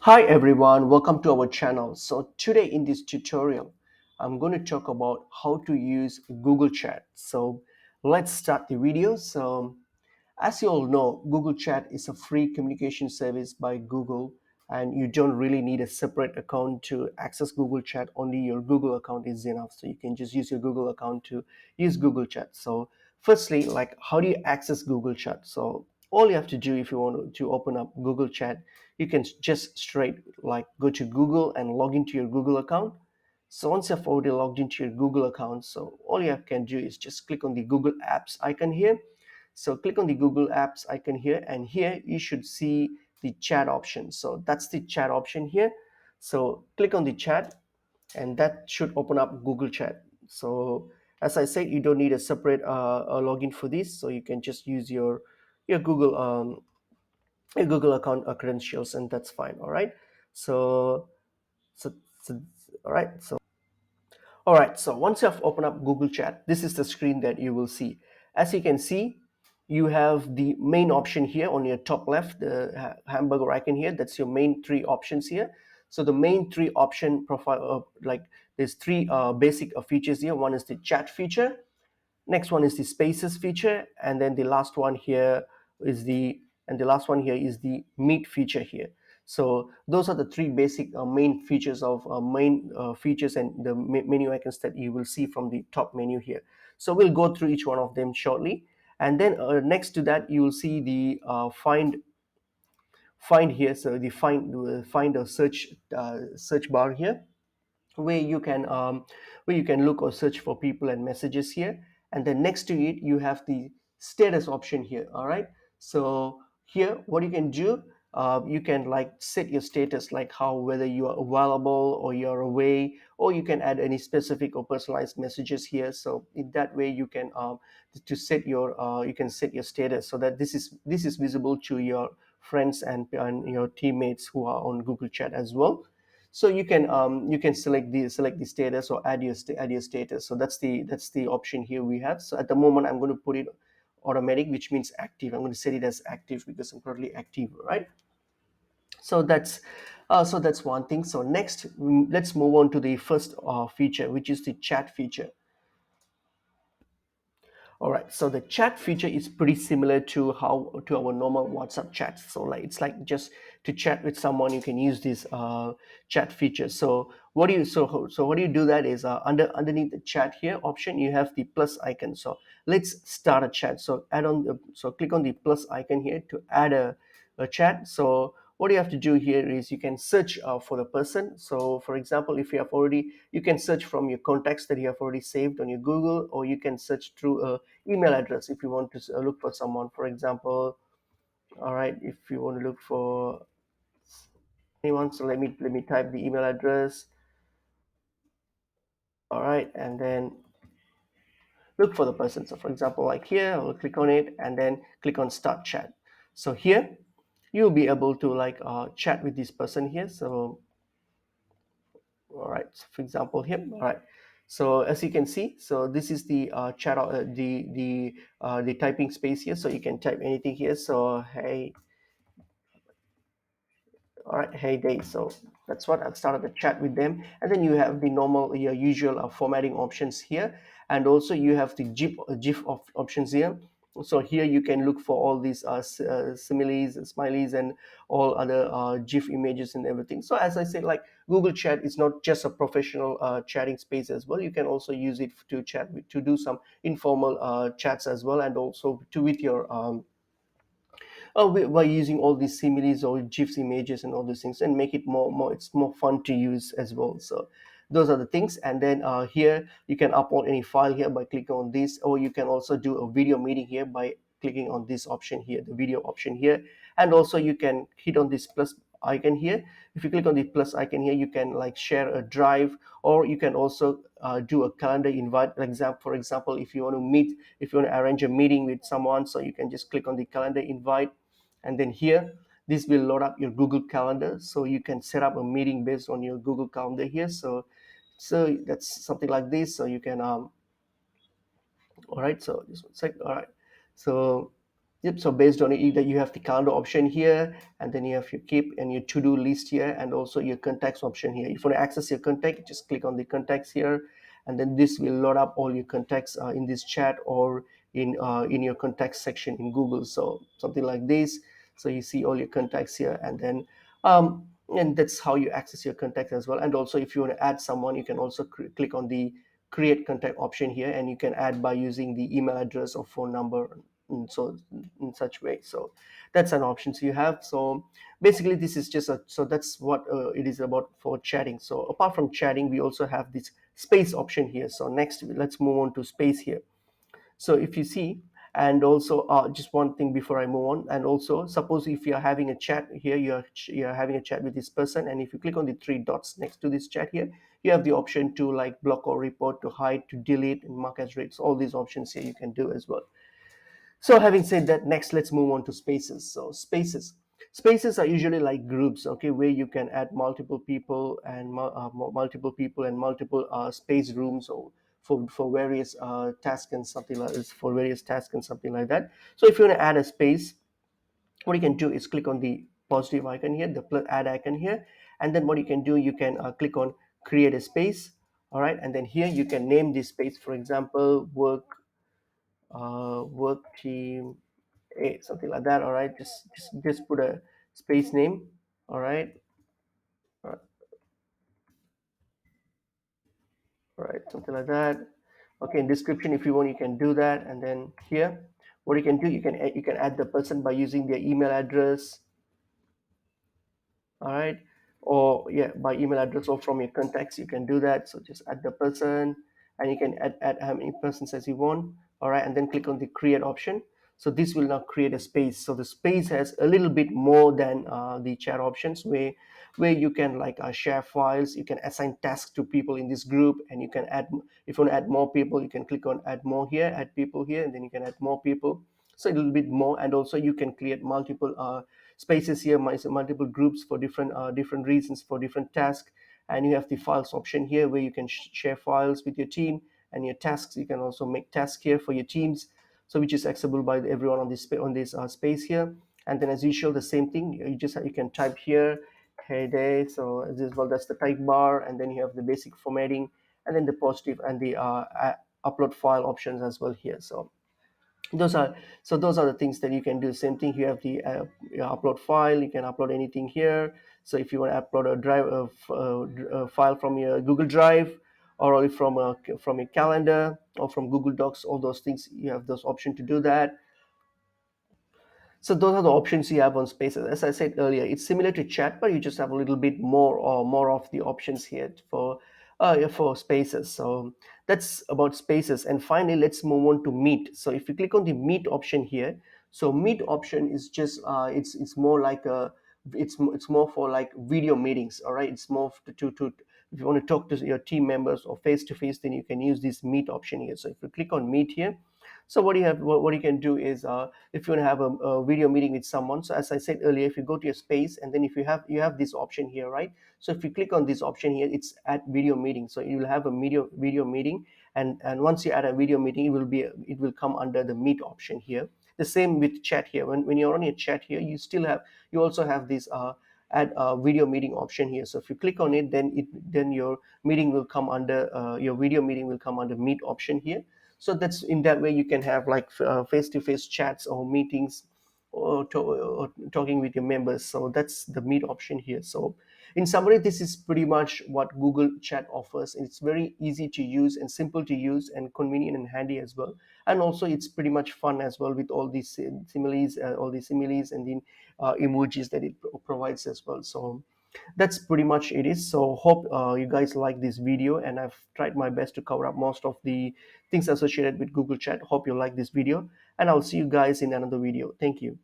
Hi everyone, welcome to our channel. So today in this tutorial, I'm going to talk about how to use Google Chat. So let's start the video. So as you all know, Google Chat is a free communication service by Google, and you don't really need a separate account to access Google Chat. Only your Google account is enough. So you can just use your Google account to use Google Chat. So firstly, like how do you access Google Chat? So all you have to do if you want to open up Google Chat, you can just straight like go to Google and log into your Google account. So once you've already logged into your Google account, so all you can do is just click on the Google Apps icon here. So click on the Google Apps icon here, and here you should see the chat option. So that's the chat option here. So click on the chat, and that should open up Google Chat. So as I said, you don't need a separate login for this. So you can just use your Google your Google account credentials, and that's fine. All right. So so, so all right. So once you have opened up Google Chat, this is the screen that you will see. As you can see, you have the main option here on your top left, the hamburger icon here. That's your main three options here. So the main three option profile, like there's three basic features here. One is the chat feature. Next one is the spaces feature, and then the last one here is the meet feature here. So those are the three basic main features of main features and the menu icons that you will see from the top menu here. So we'll go through each one of them shortly, and then next to that you will see the find here. So the find a search bar here, where you can look or search for people and messages here. And then next to it you have the status option here. All right, so here what you can do, you can like set your status, like how whether you are available or you're away, or you can add any specific or personalized messages here. So in that way you can to set your you can set your status so that this is visible to your friends and your teammates who are on Google Chat as well. So you can select the status or add your status. So that's the option here we have. So at the moment I'm going to put it automatic, which means active. I'm going to set it as active because I'm currently active, right? So that's one thing. So next, let's move on to the first feature, which is the chat feature. All right, so the chat feature is pretty similar to how to our normal WhatsApp chats. So like it's like just to chat with someone, you can use this chat feature. So what do you do that is underneath the chat here option, you have the plus icon. So let's start a chat. So click on the plus icon here to add a chat. So what you have to do here is you can search for the person. So for example, if you have already, you can search from your contacts that you have already saved on your Google, or you can search through a email address if you want to look for someone, for example. All right, if you want to look for anyone, so let me type the email address. All right, and then look for the person. So for example, like here, I'll click on it and then click on start chat. So here you'll be able to like chat with this person here. So all right, so for example here. All right, so as you can see, so this is the chat, the typing space here. So you can type anything here. So hey, all right, hey Dave. So that's what I've started the chat with them. And then you have the normal, your usual formatting options here. And also you have the GIF of options here. So here you can look for all these similes, smileys, and all other GIF images and everything. So as I said, like Google Chat is not just a professional chatting space as well. You can also use it to chat with, to do some informal chats as well, and also to with your by using all these similes or GIFs images and all these things, and make it more it's more fun to use as well. So those are the things. And then here you can upload any file here by clicking on this, or you can also do a video meeting here by clicking on this option here, the video option here. And also you can hit on this plus icon here. If you click on the plus icon here, you can like share a drive, or you can also do a calendar invite. For example, if you want to meet, if you want to arrange a meeting with someone, so you can just click on the calendar invite. And then here this will load up your Google Calendar, so you can set up a meeting based on your Google Calendar here. So that's something like this. So you can all right, so just one sec. All right, so Yep, so based on it, either you have the calendar option here, and then you have your keep and your to-do list here, and also your contacts option here. If you want to access your contact, just click on the contacts here, and then this will load up all your contacts in this chat or in your contacts section in Google. So something like this. So you see all your contacts here, and that's how you access your contacts as well. And also, if you want to add someone, you can also click on the create contact option here, and you can add by using the email address or phone number, and so in such way. So that's an options you have. So basically this is just a, so that's what it is about for chatting. So apart from chatting, we also have this space option here. So next, let's move on to space here. So if you see, and also just one thing before I move on, and also suppose if you're having a chat here, you're having a chat with this person, and if you click on the three dots next to this chat here, you have the option to like block or report, to hide, to delete, and mark as read. So all these options here you can do as well. So having said that, next let's move on to spaces. So spaces are usually like groups, okay, where you can add multiple people and multiple people and multiple space rooms, or for various tasks and something like this, for various tasks and something like that. So if you want to add a space, what you can do is click on the positive icon here, the add icon here, and then what you can do, you can click on create a space. All right, and then here you can name this space, for example, work team something like that. All right, just put a space name. All right. All right, something like that. Okay, in description, if you want, you can do that. And then here, what you can do, you can add the person by using their email address. All right, or yeah, by email address or from your contacts, you can do that. So just add the person, and you can add how many persons as you want. All right, and then click on the create option. So this will now create a space. So the space has a little bit more than the chat options, where you can like share files, you can assign tasks to people in this group, and you can add, if you want to add more people, you can click on add more here, add people here, and then you can add more people. So a little bit more. And also you can create multiple spaces here, multiple groups for different reasons, for different tasks. And you have the files option here, where you can share files with your team, and your tasks, you can also make tasks here for your teams, so which is accessible by everyone on this space here. And then as usual, the same thing, you can type here, hey day. So as well, that's the type bar, and then you have the basic formatting, and then the positive and the upload file options as well here. So those are, those are the things that you can do. Same thing, you have the your upload file, you can upload anything here. So if you want to upload a a file from your Google Drive, or from a calendar, or from Google Docs, all those things, you have those option to do that. So those are the options you have on Spaces. As I said earlier, it's similar to chat, but you just have a little bit more, or more of the options here yeah, for Spaces. So that's about Spaces. And finally, let's move on to Meet. So if you click on the Meet option here, so Meet option is just it's more like a, it's more for like video meetings. All right, it's more to if you want to talk to your team members or face to face, then you can use this Meet option here. So if you click on Meet here, so what you can do is, if you want to have a video meeting with someone, so as I said earlier, if you go to your space, and then if you have this option here, right? So if you click on this option here, it's add video meeting. So you will have a video meeting, and once you add a video meeting, it will come under the Meet option here. The same with chat here. When you're on your chat here, you also have this add a video meeting option here. So if you click on it, then your meeting will come under your video meeting will come under Meet option here. So that's, in that way, you can have like face-to-face chats or meetings, or talking with your members. So that's the Meet option here. So in summary, this is pretty much what Google Chat offers. It's very easy to use and simple to use, and convenient and handy as well. And also it's pretty much fun as well, with all these similes and the emojis that it provides as well. So that's pretty much it is. So hope you guys like this video, and I've tried my best to cover up most of the things associated with Google Chat. Hope you like this video, and I'll see you guys in another video. Thank you.